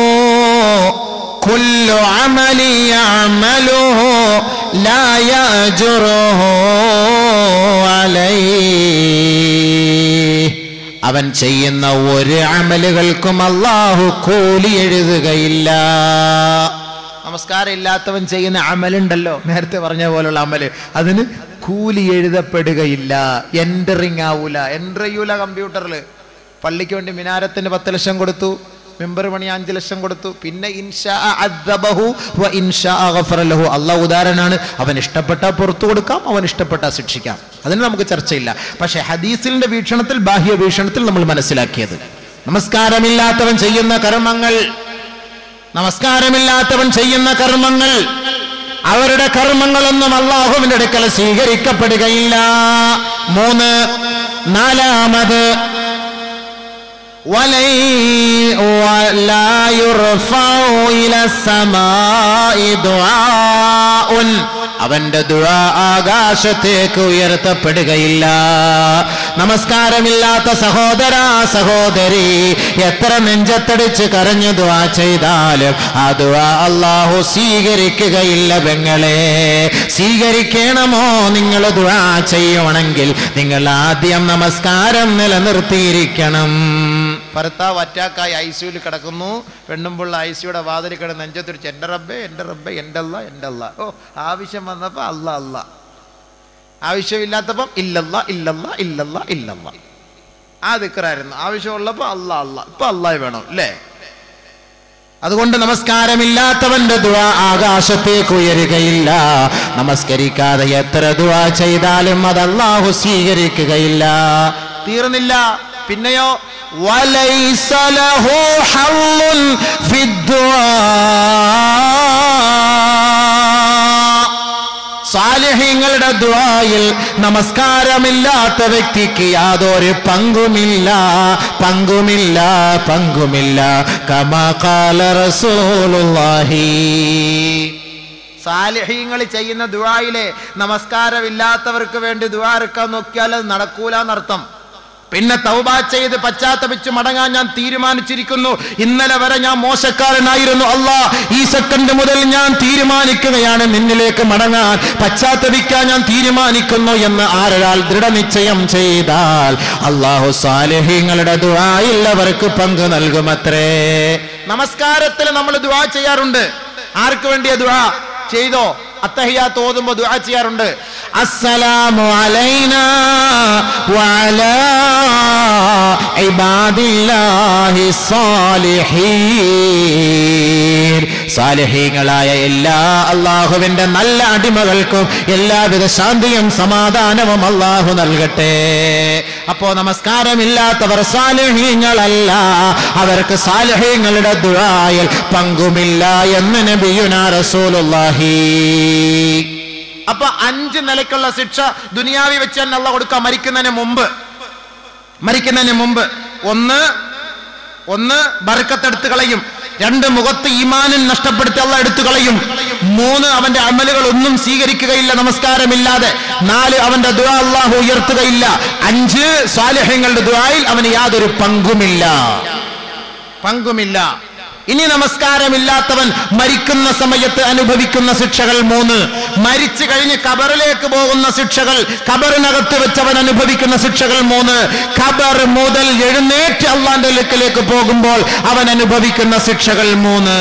കുല്ലു അമലി യഅമലുഹു ലാ യഅജുറുഹു അലൈഹി. അവൻ ചെയ്യുന്ന ഒരു അമലുകൾക്കും അല്ലാഹു കൂലി എഴുതുകയില്ല. നമസ്കാരം ഇല്ലാത്തവൻ ചെയ്യുന്ന അമലുണ്ടല്ലോ, നേരത്തെ പറഞ്ഞ പോലുള്ള അമല്, അതിന് കൂലി എഴുതപ്പെടുകയില്ല. എൻറ്ററിങ് ആവൂല, എൻ്റർ ചെയ്യൂല. കമ്പ്യൂട്ടറിൽ പള്ളിക്ക് വേണ്ടി മിനാരത്തിന് 10 ലക്ഷം കൊടുത്തു, മെമ്പർ പണി 5 ലക്ഷം കൊടുത്തു, പിന്നെ ഇൻഷാ അദ്ദബഹു വ ഇൻഷാ ഗഫറ ലഹു. അല്ലാഹു ഉദാഹരണമാണ്. അവൻ ഇഷ്ടപ്പെട്ടാൽ പുറത്തു കൊടുക്കാം, അവൻ ഇഷ്ടപ്പെട്ടാൽ ശിക്ഷിക്കാം. അതിന് നമുക്ക് ചർച്ചയില്ല. പക്ഷേ ഹദീസിന്റെ വീക്ഷണത്തിൽ, ബാഹ്യ വീക്ഷണത്തിൽ നമ്മൾ മനസ്സിലാക്കിയത്, നമസ്കാരമില്ലാത്തവൻ ചെയ്യുന്ന കർമ്മങ്ങൾ, നമസ്കാരമില്ലാത്തവൻ ചെയ്യുന്ന കർമ്മങ്ങൾ, അവരുടെ കർമ്മങ്ങളൊന്നും അല്ലാഹുവിന്റെ അടുക്കൽ സ്വീകരിക്കപ്പെടുകയില്ല. 3. നാലാമത് ولا يرفع إلى السماء دعاء. അവന്റെ ദുആ ആകാശത്തേക്ക് ഉയർത്തപ്പെടുകയില്ല. നമസ്കാരമില്ലാത്ത സഹോദരാ സഹോദരി, എത്ര നെഞ്ചത്തടിച്ച് കരഞ്ഞു ദുആ ചെയ്താലും ആ ദുആ അല്ലാഹു സ്വീകരിക്കുകയില്ല. പെങ്ങളെ, സ്വീകരിക്കണമോ നിങ്ങൾ ദുആ ചെയ്യണമെങ്കിൽ നിങ്ങൾ ആദ്യം നമസ്കാരം നിലനിർത്തിയിരിക്കണം. ഭർത്താവ് അറ്റാക്കായി ഐസിയുയിൽ കിടക്കുന്നു, പെണ്ണുമ്പുള്ള ഐസിയുടെ വാതിൽ കിടന്ന് നെഞ്ചത്തിരിച്ച് എൻ്റെ റബ്ബേ എൻ്റെ റബ്ബേ എൻ്റെ അല്ലാ എൻ്റെ അല്ലാ. ഓ, ആവശ്യം വന്നപ്പോൾ അല്ലാ അല്ലാ, ആവശ്യമില്ലാത്തപ്പം ഇല്ലല്ലാ ഇല്ലല്ലാ ഇല്ലല്ലാ ഇല്ലല്ലാ. ആ ദിക്റായിരുന്നു. ആവശ്യമുള്ളപ്പോൾ അല്ലാ അല്ലാ. ഇപ്പൊ അല്ലാഹ് വേണം അല്ലേ? അതുകൊണ്ട് നമസ്കാരമില്ലാത്തവന്റെ ദുആ ആകാശത്തേക്ക് ഉയരുകയില്ല. നമസ്കരിക്കാതെ എത്ര ദുആ ചെയ്താലും അത് അല്ലാഹു സ്വീകരിക്കുകയില്ല. തീർന്നില്ല, പിന്നെയോ വലൈസ ലഹു ഹള്ളുൻ ഫിദ്ദുആ. സാലിഹീങ്ങളുടെ ദുആയിൽ നമസ്കാരമില്ലാത്ത വ്യക്തിക്ക് യാതൊരു പങ്കുമില്ല, പങ്കുമില്ല, പങ്കുമില്ല. കമാ ഖാല റസൂലുള്ളാഹി. സാലിഹീങ്ങൾ ചെയ്യുന്ന ദുആയിലെ നമസ്കാരമില്ലാത്തവർക്ക് വേണ്ടി ദുആ എടുക്കാൻ നോക്കിയാൽ അത് നടക്കൂല എന്നർത്ഥം. പിന്നെ തൗബ ചെയ്ത് പശ്ചാത്തപിച്ച് മടങ്ങാൻ ഞാൻ തീരുമാനിച്ചിരിക്കുന്നു. ഇന്നലെ വരെ ഞാൻ മോശക്കാരനായിരുന്നു, അല്ലാ ഈ സെക്കൻഡ് മുതൽ ഞാൻ തീരുമാനിക്കുകയാണ് നിന്നിലേക്ക് മടങ്ങാൻ, പശ്ചാത്തപിക്കാൻ ഞാൻ തീരുമാനിക്കുന്നു എന്ന് ആരൊരാൾ ദൃഢനിശ്ചയം ചെയ്താൽ അല്ലാഹു സാലിഹീങ്ങളുടെ ദുആയിൽ അവർക്ക് പങ്ക് നൽകുമത്രേ. നമസ്കാരത്തിൽ നമ്മൾ ദുആ ചെയ്യാറുണ്ട്. ആർക്ക് വേണ്ടിയ ദുആ ചെയ്തോ? അത്തഹിയാത്ത് ഓതുമ്പോൾ ദുആ ചെയ്യാറുണ്ട്. അസ്സലാമു അലൈനാ വഅലാ ഇബാദില്ലാഹി സ്വാലിഹീൻ. സാലിഹീങ്ങളായ എല്ലാ അല്ലാഹുവിന്റെ നല്ല അടിമകൾക്കും എല്ലാവിധ ശാന്തിയും സമാധാനവും അല്ലാഹു നൽകട്ടെ. അപ്പോ നമസ്കാരമില്ലാത്തവർ സാലിഹീങ്ങളല്ല, അവർക്ക് സാലിഹീങ്ങളുടെ ദുആയിൽ പങ്കുമില്ല എന്ന് നബിയുനാ റസൂലുള്ളാഹി. അപ്പൊ 5 നിലയ്ക്കുള്ള ശിക്ഷ ദുനിയാവി വെച്ച് തന്നെ അല്ലാഹു കൊടുക്കുക മരിക്കുന്നതിന് മുമ്പ്. ഒന്ന് ബർക്കത്ത് കളയും. 2 മുഖത്ത് ഈമാനിൻ നഷ്ടപ്പെടുത്തി അല്ലാഹു എടുത്തു കളയും. 3 അവന്റെ അമലുകൾ ഒന്നും സ്വീകരിക്കുകയില്ല നമസ്കാരമില്ലാതെ. 4 അവന്റെ ദുആ അല്ലാഹു ഉയർത്തുകയില്ല. 5 സാലിഹീങ്ങളുടെ ദുആയിൽ അവന് യാതൊരു പങ്കുമില്ല. ഇനി നമസ്കാരമില്ലാത്തവൻ മരിക്കുന്ന സമയത്ത് അനുഭവിക്കുന്ന ശിക്ഷകൾ 3. മരിച്ചു കഴിഞ്ഞ് ഖബറിലേക്ക് പോകുന്ന ശിക്ഷകൾ, ഖബറിനകത്ത് വെച്ചവൻ അനുഭവിക്കുന്ന ശിക്ഷകൾ 3. ഖബർ മുതൽ എഴുന്നേറ്റ് അല്ലാഹുവിന്റെ അടുക്കലേക്ക് പോകുമ്പോൾ അവൻ അനുഭവിക്കുന്ന ശിക്ഷകൾ 3.